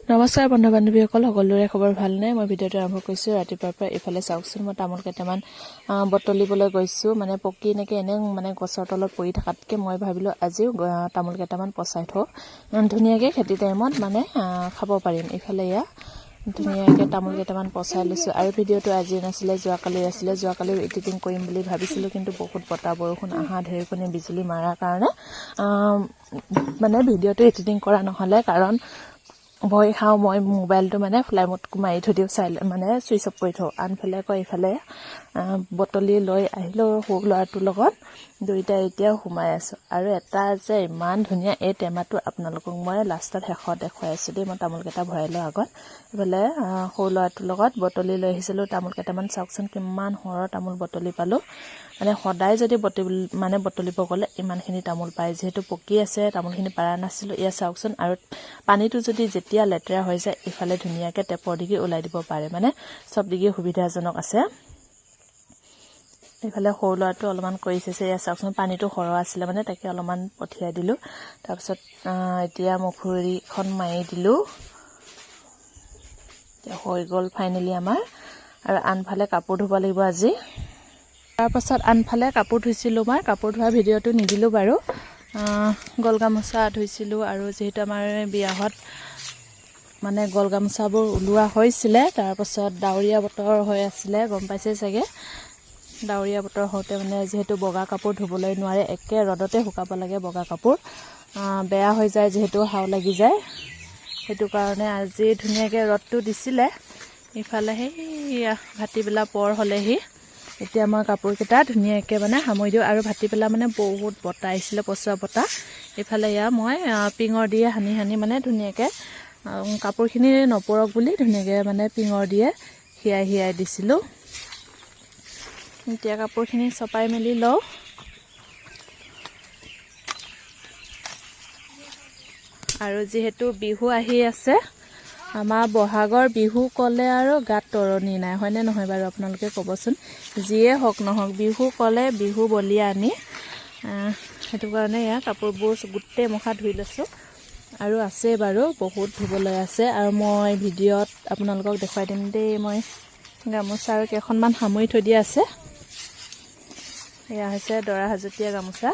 নমস্কাৰ বন্ধু বান্ধৱীসকল, সকলোৰে খবৰ ভালনে? মই ভিডিঅ'টো আৰম্ভ কৰিছোঁ ৰাতিপুৱাৰ পৰা। এইফালে চাওকচোন, মই তামোল কেইটামান বটলিবলৈ গৈছোঁ। মানে পকি নেকি এনে মানে গছৰ তলত পৰি থকাতকৈ মই ভাবিলোঁ আজিও তামোল কেইটামান পচাই থওঁ, ধুনীয়াকৈ খেতি টাইমত মানে খাব পাৰিম। এইফালে এয়া ধুনীয়াকৈ তামোল কেইটামান পচাই লৈছোঁ। আৰু ভিডিঅ'টো আজি নাছিলে, যোৱাকালি আছিলে। যোৱাকালিও এডিটিং কৰিম বুলি ভাবিছিলোঁ, কিন্তু বহুত বতাহ বৰষুণ অহা, ঢেৰেকণি বিজুলী মাৰাৰ কাৰণে মানে ভিডিঅ'টো এডিটিং কৰা নহ'লে। কাৰণ ভয় খাওঁ, মই মোবাইলটো মানে ফ্লাই মোড মাৰি থৈ দিওঁ, মানে ছুইচ অফ কৰি থওঁ। আনফালে আকৌ এইফালে বটলি লৈ আহিলোঁ সৰু ল'ৰাটোৰ লগত, দুয়োটাই এতিয়াও সোমাই আছোঁ। আৰু এটা যে ইমান ধুনীয়া এই টেমাটো আপোনালোকক মই লাষ্টত শেষত দেখুৱাই আছোঁ দেই। মই তামোলকেইটা ভৰাই লওঁ আগত। এইফালে সৰু ল'ৰাটোৰ লগত বটলি লৈ আহিছিলোঁ তামোল কেইটামান। চাওকচোন কিমান সৰহ তামোল বটলি পালোঁ। মানে সদায় যদি বটলিব গ'লে ইমানখিনি তামোল পায়, যিহেতু পকি আছে তামোলখিনি পাৰা নাছিলোঁ। এয়া চাওকচোন। আৰু পানীটো যদি যেতিয়া লেতেৰা হৈ যায়, ইফালে ধুনীয়াকৈ টেপৰ দিগি ওলাই দিব পাৰে, মানে চব দিগি সুবিধাজনক আছে। এইফালে সৰু ল'ৰাটো অলপমান কৰিছে, এয়া চাওকচোন। পানীটো সৰহ আছিলে মানে, তাকে অলপমান পঠিয়াই দিলোঁ। তাৰপিছত এতিয়া মুখুৰীখন মাৰি দিলোঁ, হৈ গ'ল ফাইনেলি আমাৰ। আৰু আনফালে কাপোৰ ধুব লাগিব আজি। তাৰপাছত আনফালে কাপোৰ ধুইছিলোঁ। মই কাপোৰ ধোৱা ভিডিঅ'টো নিদিলোঁ বাৰু। গল গামোচা ধুইছিলোঁ, আৰু যিহেতু আমাৰ বিয়াহত মানে গল গামোচাবোৰ ওলোৱা হৈছিলে। তাৰপাছত ডাৱৰীয়া বতৰ হৈ আছিলে, গম পাইছে চাগে। ডাৱৰীয়া বতৰ হওঁতে মানে যিহেতু বগা কাপোৰ ধুবলৈ নোৱাৰে, একে ৰ'দতে শুকাব লাগে বগা কাপোৰ। বেয়া হৈ যায় যিহেতু, হাও লাগি যায়। সেইটো কাৰণে আজি ধুনীয়াকৈ ৰ'দটো দিছিলে। ইফালে সেইয়া ভাটিবেলা পৰ হ'লেহি। এতিয়া মই কাপোৰকেইটা ধুনীয়াকৈ মানে সামৰি দিওঁ। আৰু ভাটিবেলা মানে বহুত বতাহ আহিছিলে, পচোৱা বতাহ। ইফালে এয়া মই পিঙৰ দিয়ে সানি মানে ধুনীয়াকৈ কাপোৰখিনি নপৰক বুলি ধুনীয়াকৈ মানে পিঙৰ দিয়ে হিয়াই দিছিলোঁ। এতিয়া কাপোৰখিনি চপাই মেলি লওঁ। আৰু যিহেতু বিহু আহি আছে, আমাৰ বহাগৰ বিহু ক'লে আৰু গাত তৰণি নাই, হয়নে নহয় বাৰু? আপোনালোকে ক'বচোন। যিয়ে হওক নহওক, বিহু ক'লে বিহু বলিয়া আনি। সেইটো কাৰণে এয়া কাপোৰবোৰ গোটেই মুখা ধুই লৈছোঁ। আৰু আছে বাৰু, বহুত ধুবলৈ আছে। আৰু মই ভিডিঅ'ত আপোনালোকক দেখুৱাই দিম দেই। মই গামোচা আৰু কেইখনমান সামৰি থৈ দিয়া আছে। এয়া হৈছে দৰা হাজতীয়া গামোচা,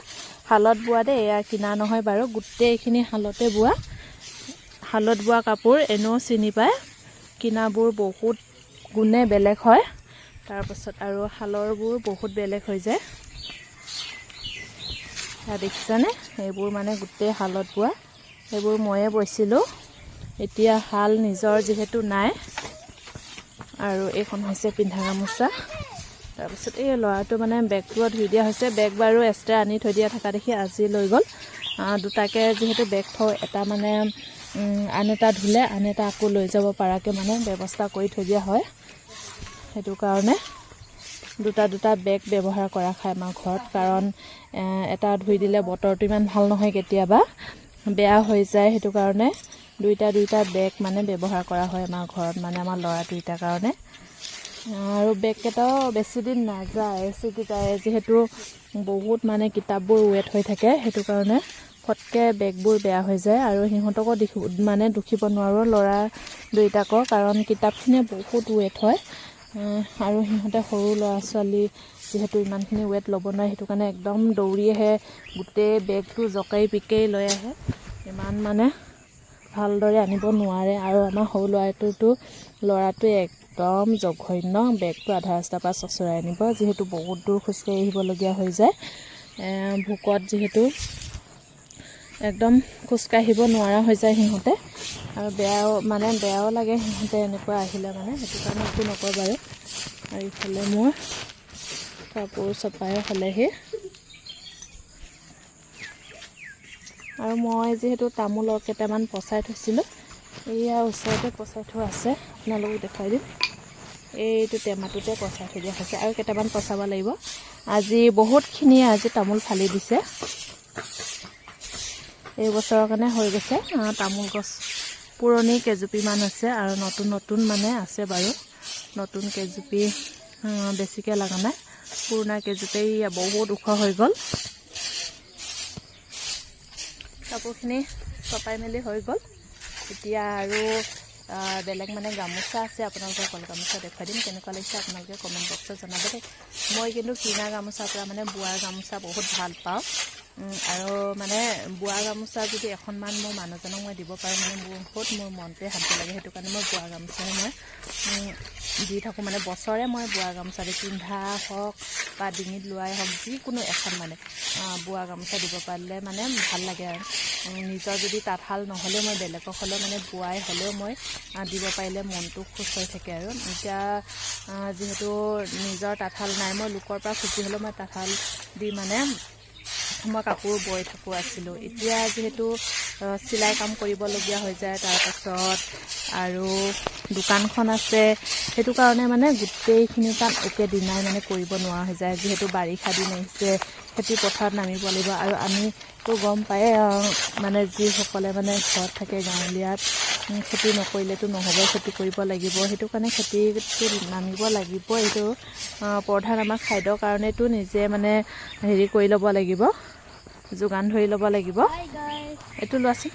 শালত বোৱা দেই। এয়া কিনা নহয় বাৰু, গোটেইখিনি শালতে বোৱা। শালত বোৱা কাপোৰ এনেও চিনি পায়, কিনাবোৰ বহুত গুণে বেলেগ হয়। তাৰপাছত আৰু শালৰবোৰ বহুত বেলেগ হৈ যায়। দেখিছানে? এইবোৰ মানে গোটেই শালত বোৱা। সেইবোৰ ময়ে বৈছিলোঁ। এতিয়া শাল নিজৰ যিহেতু নাই। আৰু এইখন হৈছে পিন্ধা গামোচা। তাৰপিছত এই ল'ৰাটো মানে বেগটো ধুই দিয়া হৈছে। বেগ বাৰু এক্সট্ৰা আনি থৈ দিয়া থকা দেখি আজি লৈ গ'ল। দুটাকৈ যিহেতু বেগ থওঁ, এটা মানে আন এটা ধুলে আন এটা আকৌ লৈ যাব পৰাকৈ মানে ব্যৱস্থা কৰি থৈ দিয়া হয়। সেইটো কাৰণে দুটা বেগ ব্যৱহাৰ কৰা খায় আমাৰ ঘৰত। কাৰণ এটা ধুই দিলে বতৰটো ইমান ভাল নহয়, কেতিয়াবা বেয়া হৈ যায়। সেইটো কাৰণে দুইটা বেগ মানে ব্যৱহাৰ কৰা হয় আমাৰ ঘৰত, মানে আমাৰ ল'ৰা দুইটাৰ কাৰণে। আৰু বেগকেইটাও বেছি দিন নাযায়, যিহেতু বহুত মানে কিতাপবোৰ ৱেট হৈ থাকে। সেইটো কাৰণে ফটকৈ বেগবোৰ বেয়া হৈ যায়। আৰু সিহঁতকো দুখিব নোৱাৰোঁ, ল'ৰা দুইটাকো, কাৰণ কিতাপখিনিয়ে বহুত ৱেট হয়। আৰু সিহঁতে সৰু ল'ৰা ছোৱালী যিহেতু ইমানখিনি ৱেট ল'ব নোৱাৰে। সেইটো কাৰণে একদম দৌৰি আহে, গোটেই বেগটো জকাই পিকাই লৈ আহে। ইমান মানে ভালদৰে আনিব নোৱাৰে। আৰু আমাৰ সৰু ল'ৰাটোৱে একদম জঘন্য, বেগটো আধা ৰাস্তাৰ পৰা চচৰাই আনিব, যিহেতু বহুত দূৰ খোজকাঢ়ি আহিবলগীয়া হৈ যায়। ভোকত যিহেতু একদম খোজকাঢ়িব নোৱাৰা হৈ যায় সিহঁতে। আৰু বেয়াও লাগে সিহঁতে এনেকুৱা আহিলে মানে। সেইটো কাৰণে একো নকয় বাৰু। আৰু ইফালে মোৰ কাপোৰ চপাই হ'লেহি। আৰু মই যিহেতু তামোলৰ কেইটামান পচাই থৈছিলোঁ, এয়া ওচৰতে পচাই থোৱা আছে, আপোনালোকক দেখুৱাই দিম। এইটো টেমাটোতে পচাই থৈ দিয়া হৈছে। আৰু কেইটামান পচাব লাগিব। আজি বহুতখিনিয়ে তামোল ফালি দিছে। এই বছৰৰ কাৰণে হৈ গৈছে। তামোল গছ পুৰণি কেইজোপীমান আছে, আৰু নতুন মানে আছে বাৰু। নতুন কেইজোপি বেছিকৈ লগা নাই, পুৰণা কেইজোপি বহুত ওখ হৈ গ'ল। কাপোৰখিনি চপাই মেলি হৈ গ'ল। এতিয়া আৰু বেলেগ মানে গামোচা আছে আপোনালোকক কল গামোচা দেখুৱাই দিম কেনেকুৱা লাগিছে আপোনালোকে কমেণ্ট বক্সত জনাব দেই মই কিন্তু কিনা গামোচাৰ পৰা মানে বোৱা গামোচা বহুত ভাল পাওঁ আৰু মানে বোৱা গামোচা যদি এখনমান মোৰ মানুহজনক মই দিব পাৰোঁ মানে বহুত মোৰ মনটোৱে শান্তি লাগে সেইটো কাৰণে মই বোৱা গামোচাই মই দি থাকোঁ মানে বছৰে মই বোৱা গামোচা পিন্ধা হওক বা ডিঙিত লোৱাই হওক যিকোনো এখন মানে বোৱা গামোচা দিব পাৰিলে মানে ভাল লাগে আৰু নিজৰ যদি তাঁতশাল নহ'লেও মই বেলেগক হ'লেও মানে বোৱাই হ'লেও মই দিব পাৰিলে মনটো খুচ হৈ থাকে আৰু এতিয়া যিহেতু নিজৰ তাঁতশাল নাই মই লোকৰ পৰা খুজি হ'লেও মই তাঁতশাল দি মানে মই কাপোৰ বৈ থাকোঁ আছিলোঁ এতিয়া যিহেতু চিলাই কাম কৰিবলগীয়া হৈ যায় তাৰপাছত আৰু দোকানখন আছে সেইটো কাৰণে মানে গোটেইখিনি কাম একেদিনাই মানে কৰিব নোৱাৰা হৈ যায় যিহেতু বাৰিষা দিন আহিছে খেতি পথাৰত নামিব লাগিব আৰু আমিতো গম পায়ে মানে যিসকলে মানে ঘৰত থাকে গাঁৱলীয়াত খেতি নকৰিলেতো নহ'ব খেতি কৰিব লাগিব সেইটো কাৰণে খেতিটো নামিব লাগিব এইটো প্ৰধান আমাৰ খাদ্যৰ কাৰণেতো নিজে মানে হেৰি কৰি ল'ব লাগিব যোগান ধৰি ল'ব লাগিব এইটো লোৱাচোন